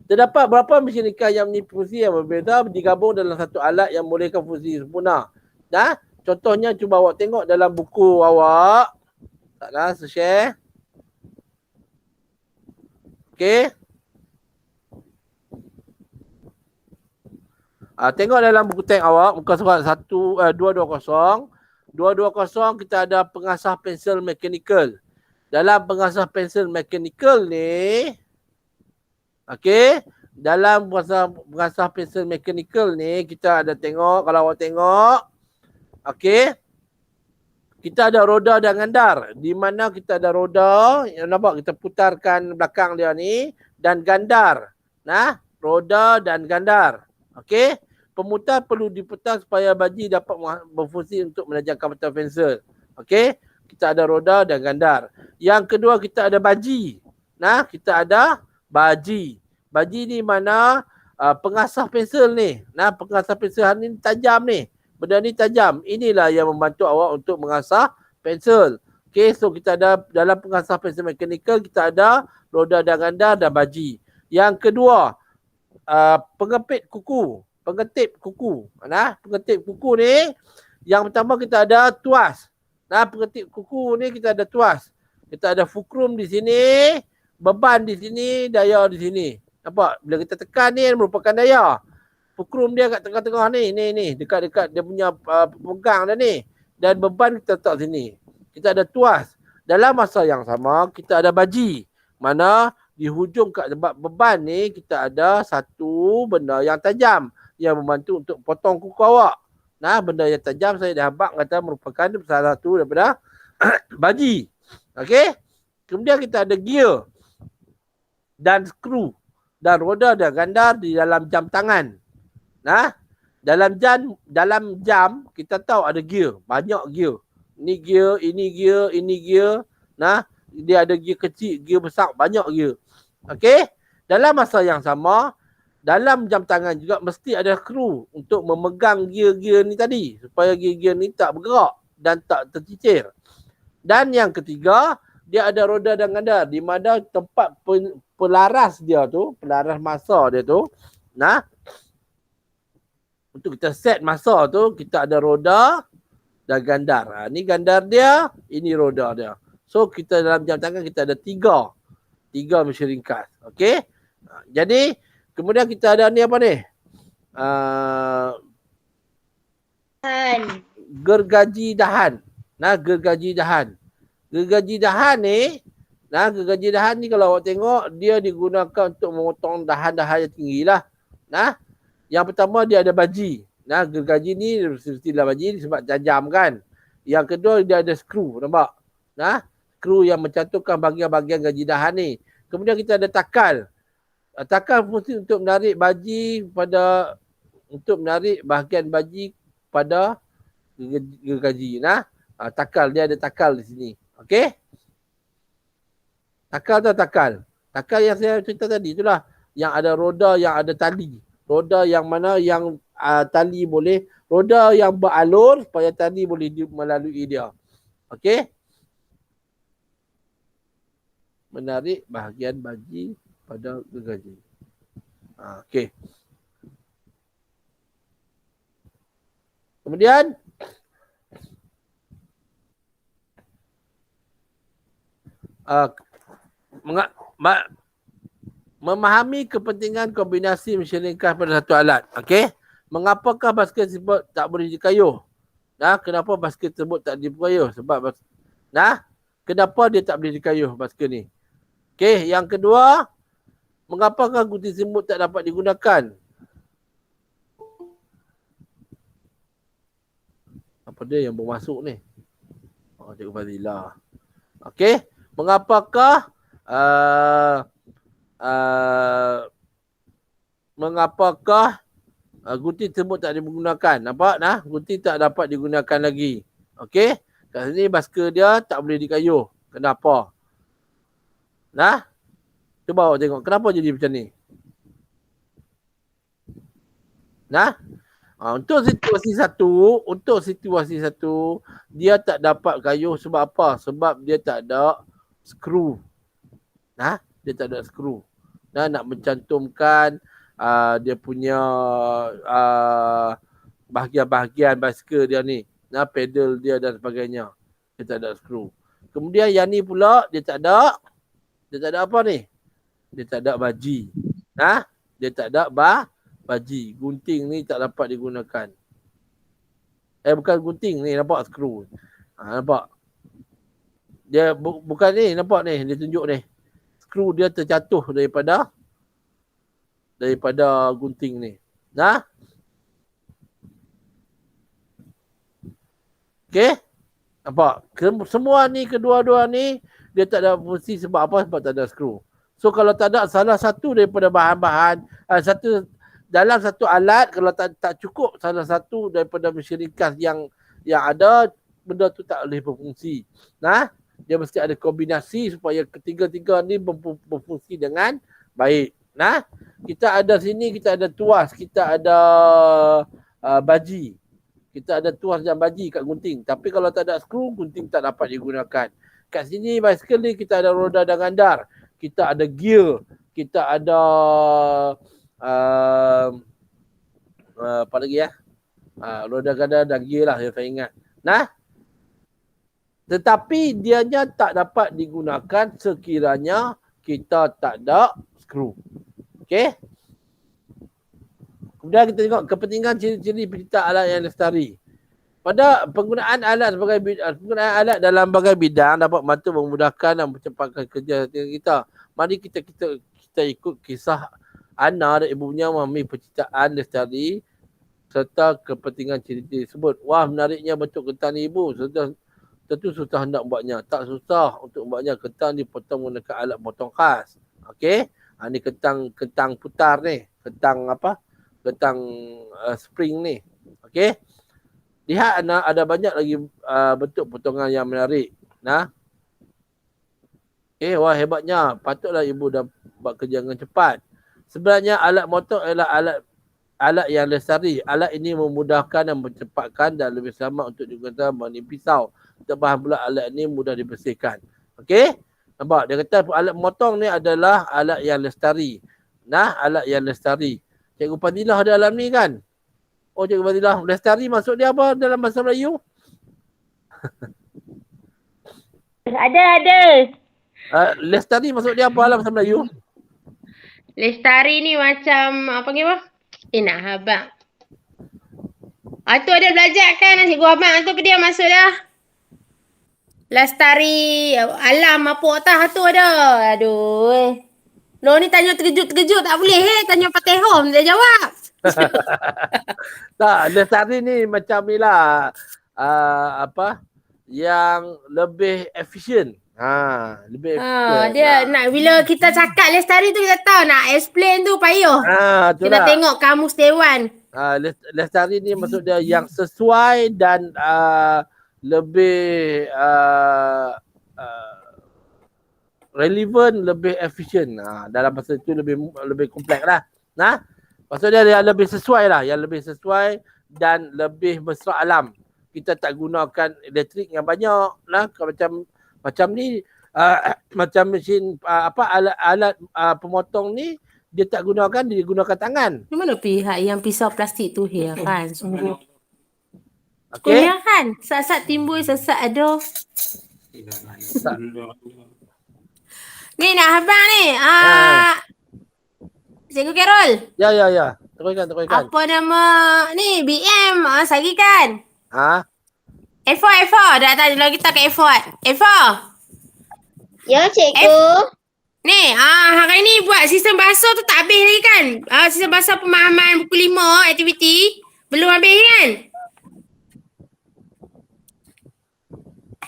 Terdapat berapa mesin ringkas yang mempunyai fungsi yang berbeza digabung dalam satu alat yang membolehkan fungsi sempurna. Nah, contohnya cuba awak tengok dalam buku awak. Taklah, share. Okey. Tengok dalam buku teks awak, muka surat 220. 220 kita ada pengasah pensel mechanical. Dalam pengasah pensel mechanical ni, okey, dalam pengasah pensel mechanical ni kita ada tengok, kalau awak tengok, okey, kita ada roda dan gandar. Di mana kita ada roda, nampak kita putarkan belakang dia ni, dan gandar. Nah, roda dan gandar. Okey, pemutar perlu diputar supaya baji dapat berfungsi untuk menajamkan batang pensel. Okey, kita ada roda dan gandar. Yang kedua kita ada baji. Nah, kita ada baji. Baji ni mana pengasah pensel ni. Nah, pengasah pensel ni tajam ni. Benda ni tajam. Inilah yang membantu awak untuk mengasah pensel. Okey, so kita ada dalam pengasah pensel mekanikal kita ada roda dan gandar dan baji. Yang kedua, pengepit kuku, pengetip kuku. Nah, pengetip kuku ni yang pertama kita ada tuas. Nah, pengetip kuku ni kita ada tuas. Kita ada fulcrum di sini, beban di sini, daya di sini. Nampak? Bila kita tekan ni merupakan daya. Fulcrum dia kat tengah-tengah ni, dekat-dekat dia punya pemegang dah ni. Dan beban kita letak sini. Kita ada tuas. Dalam masa yang sama, kita ada baji. Mana di hujung kat tempat beban ni, kita ada satu benda yang tajam yang membantu untuk potong kuku awak. Nah, benda yang tajam saya dah abang kata merupakan salah satu daripada baji. Okey? Kemudian kita ada gear dan skru dan roda dan gandar di dalam jam tangan. Nah, dalam jam kita tahu ada gear, banyak gear. Ini gear, ini gear, ini gear. Nah, dia ada gear kecil, gear besar, banyak gear. Okey? Dalam masa yang sama, dalam jam tangan juga mesti ada skru untuk memegang gear-gear ni tadi supaya gear-gear ni tak bergerak dan tak tercicir. Dan yang ketiga, dia ada roda dan gandar di mana tempat pelaras dia tu, pelaras masa dia tu. Nah, untuk kita set masa tu, kita ada roda dan gandar. Ni gandar dia, ini roda dia. So, kita dalam jam tangan kita ada tiga mesin ringkas. Okey? Jadi, kemudian kita ada ni apa ni? Gergaji dahan. Nah, gergaji dahan. Gergaji dahan ni, gergaji dahan ni kalau awak tengok, dia digunakan untuk memotong dahan-dahan yang tinggi lah. Nah, yang pertama dia ada baji. Nah, gergaji ni mestilah baji sebab tajam kan. Yang kedua dia ada skru, nampak? Nah, skru yang mencantumkan bahagian-bahagian gaji dahan ni. Kemudian kita ada takal. Takal fungsi untuk menarik baji untuk menarik bahagian baji pada gergaji. Nah, takal, dia ada takal di sini. Okey? Takal tu takal. Takal yang saya cerita tadi itulah yang ada roda, yang ada tali. Roda yang mana yang tali boleh, roda yang beralur supaya tali boleh melalui dia. Okey? Menarik bahagian baji pada gergaji. Okey. Kemudian memahami kepentingan kombinasi mesin ringkas pada satu alat. Okey? Mengapakah basikal tersebut tak boleh dikayuh? Nah, kenapa basikal tersebut tak dikayuh? Sebab kenapa dia tak boleh dikayuh basikal ni? Okey, yang kedua, mengapakah gunting semut tak dapat digunakan? Apa dia yang bermasuk ni? Cikgu Fazila. Okey, mengapakah gunting semut tak digunakan? Nampak? Nah, gunting tak dapat digunakan lagi. Okey, kat sini basikal dia tak boleh dikayuh. Kenapa? Nah, cuba awak tengok kenapa jadi macam ni. Nah, untuk situasi satu, dia tak dapat kayuh sebab apa? Sebab dia tak ada skru. Nah, dia tak ada skru. Nah, nak mencantumkan dia punya bahagian-bahagian basikal dia ni. Nah, pedal dia dan sebagainya. Dia tak ada skru. Kemudian yang ni pula dia tak ada apa ni? Dia tak ada baji. Nah, dia tak ada baji. Gunting ni tak dapat digunakan. Bukan gunting ni, nampak skru. Nampak? Dia bukan ni, nampak ni, dia tunjuk ni. Skru dia terjatuh daripada gunting ni. Nah? Okey? Nampak? Semua ni, kedua-dua ni, dia tak ada fungsi sebab apa? Sebab tak ada skru. So kalau tak ada salah satu daripada bahan-bahan, dalam satu alat, kalau tak cukup salah satu daripada mesin ringkas yang ada, benda tu tak boleh berfungsi. Nah, dia mesti ada kombinasi supaya ketiga-tiga ni berfungsi dengan baik. Nah, kita ada sini, kita ada tuas, kita ada baji. Kita ada tuas dan baji kat gunting. Tapi kalau tak ada skru, gunting tak dapat digunakan. kat sini bicycle ni kita ada roda dan gandar, kita ada gear, kita ada apa lagi ya? Roda gandar dan gear lah yang saya ingat. Nah, tetapi dianya tak dapat digunakan sekiranya kita tak ada skru. Okey? Kemudian kita tengok kepentingan ciri-ciri pencipta alat yang lestari. Pada penggunaan alat dalam berbagai bidang dapat membantu memudahkan dan mempercepatkan kerja kita. Mari kita ikut kisah Ana dan ibunya memahami penciptaan lestari serta kepentingan ciri-ciri tersebut. Wah, menariknya bentuk ketan ni ibu. Tentu susah hendak buatnya. Tak susah untuk buatnya. Ketan dipotong menggunakan alat potong khas. Okey. Ni kentang putar ni. Kentang spring ni. Okey. Lihat Ana, ada banyak lagi bentuk potongan yang menarik. Nah. Wah hebatnya. Patutlah ibu dah buat kerja dengan cepat. Sebenarnya alat motong adalah alat yang lestari. Alat ini memudahkan dan mencepatkan dan lebih selamat untuk digunakan berbanding pisau. Tambahan pula alat ini mudah dibersihkan. Okey? Nampak? Dia kata alat memotong ni adalah alat yang lestari. Nah, alat yang lestari. Cikgu Fadilah ada dalam ni kan? Oh, Cikgu Fadilah. Lestari maksud dia apa dalam bahasa Melayu? Ada. Lestari maksud dia apa dalam bahasa Melayu? Lestari ni macam apa panggil apa? Nak abang. Tu ada belajar kan cikgu abang tu dia maksud dah. Lestari alam apa tak tu ada. Aduh. Lo ni tanya terkejut-terkejut tak boleh tanya Fatih Home dia jawab. Tak, lestari ni macam ni lah. Yang lebih efisien. Lebih efisien. Dia nak bila kita cakap lestari tu kita tahu nak explain tu payah. Kita tengok kamus Dewan. Lestari ni maksud dia yang sesuai dan lebih relevan, lebih efisien. Dalam bahasa itu lebih kompleks lah. Nah, maksud dia yang lebih sesuai lah, yang lebih sesuai dan lebih mesra alam. Kita tak gunakan elektrik yang banyak lah, macam ni macam mesin alat pemotong ni dia tak gunakan, dia gunakan tangan. Di mana pihak yang pisau plastik tu kan sungguh. Okey. Kan sat-sat timbul sesat ada. Ni nak abang ni. Cikgu Carol. Ya. Teruskan. Apa nama ni BM sagi kan? F4 dah tadi lagi kita ke F4. Ya, cikgu. Ni hari ni buat sistem bahasa tu tak habis lagi kan? Sistem bahasa pemahaman buku 5 aktiviti belum habis kan?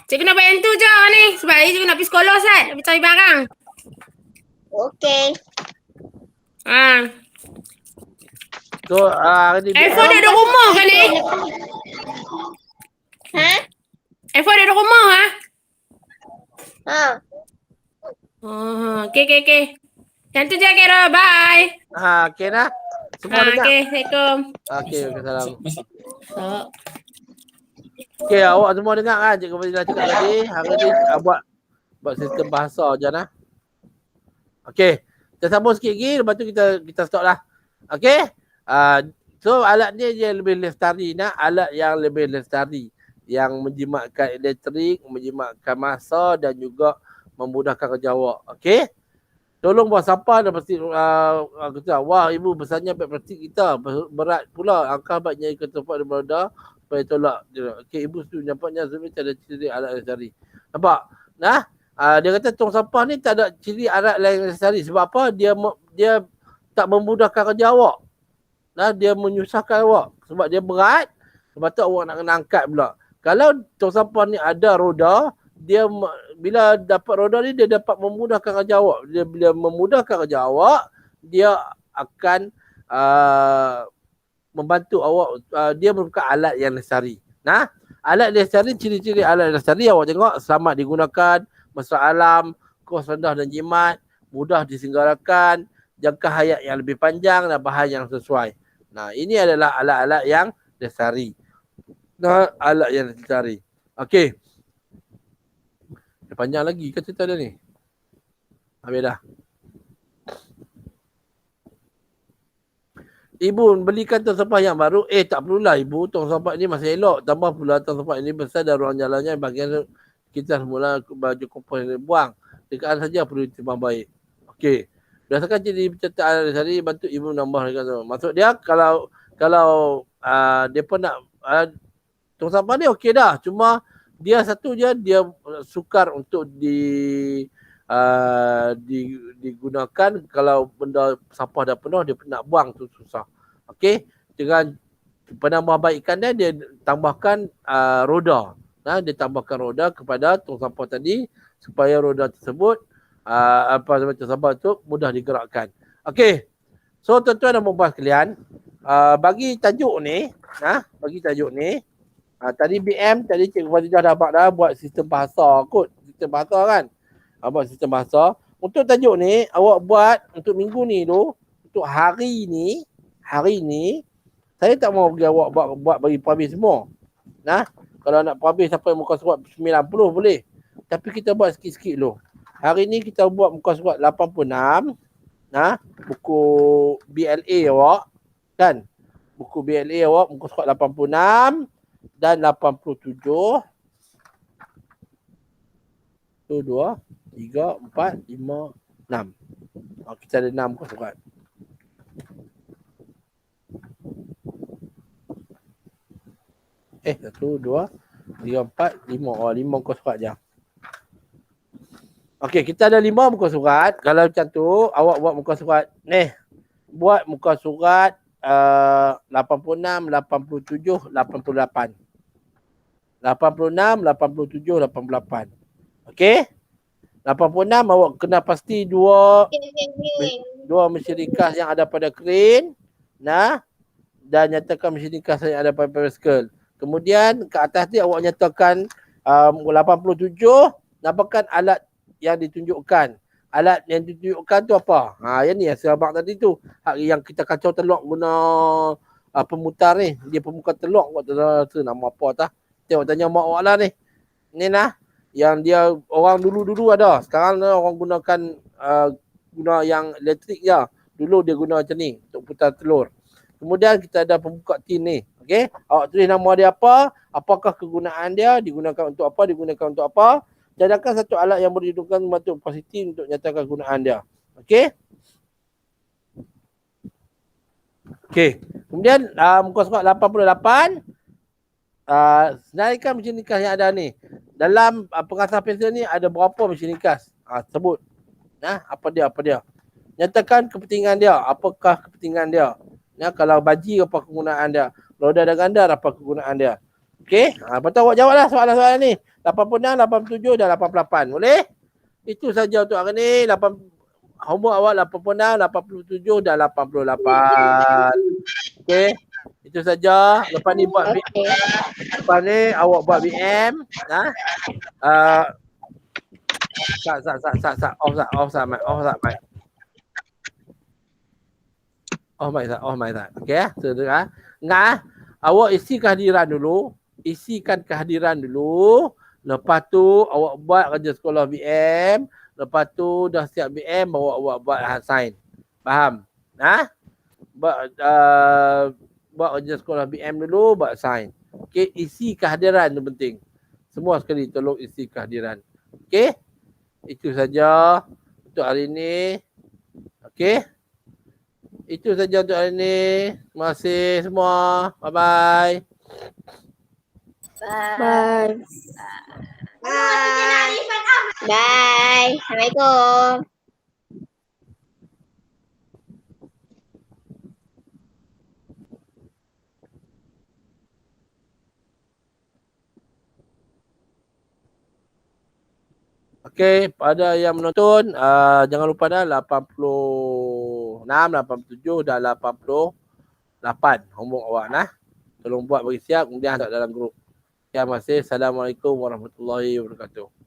Cikgu nak buat yang tu je ni. Sebab hari cikgu nak pergi sekolah Ustaz. Nak pergi cari barang. Okey. So, F4 dah ada rumah kan ni? F4 dah ada rumah Okay. Yang tu je Kira. Bye. Okay dah. Semua dengar. Okay, Assalamualaikum. Okay, salam. Okay, awak semua dengar kan Cikgu Fadilah cakap tadi. Hari ni buat sistem bahasa je lah. Okay, kita sambung sikit lagi. Lepas tu kita stop lah. Okay. So alat ni dia lebih lestari. Alat yang lebih lestari. Yang menjimatkan elektrik, menjimatkan masa dan juga memudahkan kerja awak. Okay. Tolong buang sampah dan pasti kata, wah ibu besarnya beg plastik kita. Berat pula. Angkah baiknya ke tempat daripada supaya tolak. Okay, ibu setuju. Nampaknya Zumi tak ada ciri alat lestari. Nampak? Nah, dia kata tong sampah ni tak ada ciri alat lain lestari. Sebab apa? Dia tak memudahkan kerja awak. Nah, dia menyusahkan awak. Sebab dia berat. Sebab tu awak nak kena angkat pula. Kalau tong sampah ni ada roda, dia bila dapat roda ni dia dapat memudahkan kerja awak. Bila memudahkan kerja awak, dia akan membantu awak. Dia merupakan alat yang lestari. Nah, alat lestari, ciri-ciri alat lestari awak tengok selamat digunakan, mesra alam, kos rendah dan jimat, mudah disenggarakan, jangka hayat yang lebih panjang dan bahan yang sesuai. Nah, ini adalah alat-alat yang lestari. Nah, alat yang lestari. Okey. panjang lagi kan cerita dia ni. Habis dah. Ibu belikan tong sampah yang baru. Tak perlulah ibu. Tong sampah ni masih elok. Tambah pula tong sampah ini besar dan ruang jalannya bahagian kita semula baju kompos yang buang. Dekat saja perlu ditimbang baik. Okey. Berdasarkan jadi penceritaan tadi bantu ibu menambah. Maksud dia kalau dia pun nak tong sampah ni okey dah. Cuma dia satu je dia sukar untuk digunakan kalau benda sampah dah penuh dia nak buang tu susah. Okey, dengan penambahbaikan dia tambahkan roda. Dia tambahkan roda kepada tong sampah tadi supaya roda tersebut tong sampah tu mudah digerakkan. Okey. So tuan-tuan dan puan-puan sekalian, bagi tajuk ni, tadi BM tadi Cikgu Fazijah dah buat sistem bahasa kot, sistem bahasa kan. Buat sistem bahasa. Untuk tajuk ni, awak buat untuk minggu ni tu, untuk hari ni, saya tak mau bagi awak buat bagi publish semua. Kalau nak publish sampai muka surat 90 boleh. Tapi kita buat sikit-sikit dulu. Hari ni kita buat muka surat 86. Buku BLA awak. Kan? Buku BLA awak muka surat 86 dan 87. 1, 2, 3, 4, 5, 6. Kita ada 6 muka surat. 1, 2, 3, 4, 5. 5 muka surat je. Okey, kita ada 5 muka surat. Kalau macam tu, awak buat muka surat ni. Buat muka surat 86, 87, 88. 86, 87, 88. Okey? 86 awak kena pasti dua mesin ringkas yang ada pada crane. Dan nyatakan mesin ringkas yang ada pada bicycle. Kemudian ke atas ni awak nyatakan 87, nampakkan alat yang ditunjukkan. Alat yang ditunjukkan tu apa? Yang ni yang saya abang tadi tu. Yang kita kacau telur guna pemutar ni. Dia pemutar telur. Awak tak nama apa tak? Tengok tanya mak awak lah ni. Ni yang dia orang dulu ada. Sekarang orang gunakan guna yang elektrik je. Dulu dia guna macam ni untuk putar telur. Kemudian kita ada pembuka tin ni. Okey, awak tulis nama dia apa, apakah kegunaan dia, digunakan untuk apa. Jadikan satu alat yang boleh digunakan membantu positif untuk nyatakan kegunaan dia. Okey. Kemudian muka surat 88 senaraikan mesin ringkas yang ada ni. Dalam pengasas pensel ni ada berapa mesin ringkas? Sebut. Apa dia? Nyatakan kepentingan dia. Apakah kepentingan dia? Kalau baji apa kegunaan dia? Roda dan gandar apa kegunaan dia? Okey? Lepas tu awak jawablah soalan-soalan ni. 86, 87 dan 88. Boleh? Itu saja untuk hari ni. Homework awak 86, 87 dan 88. Okey? Itu saja. Lepas ni buat lepas ni awak buat BM. Off mic. Okey awak isikan kehadiran dulu. Lepas tu awak buat kerja sekolah BM. Lepas tu dah siap BM bawa awak buat sign. Faham? Buat kerja sekolah BM dulu, buat sign. Okey, isi kehadiran tu penting. Semua sekali tolong isi kehadiran. Okey? Itu saja untuk hari ini. Okey? Itu saja untuk hari ini. Terima kasih semua. Bye-bye. Bye. Bye. Assalamualaikum. Okey, pada yang menonton, jangan lupa dah 86, 87 dan 88 homework awak Tolong buat bagi siap, kemudian hantar dalam grup. Terima kasih. Assalamualaikum warahmatullahi wabarakatuh.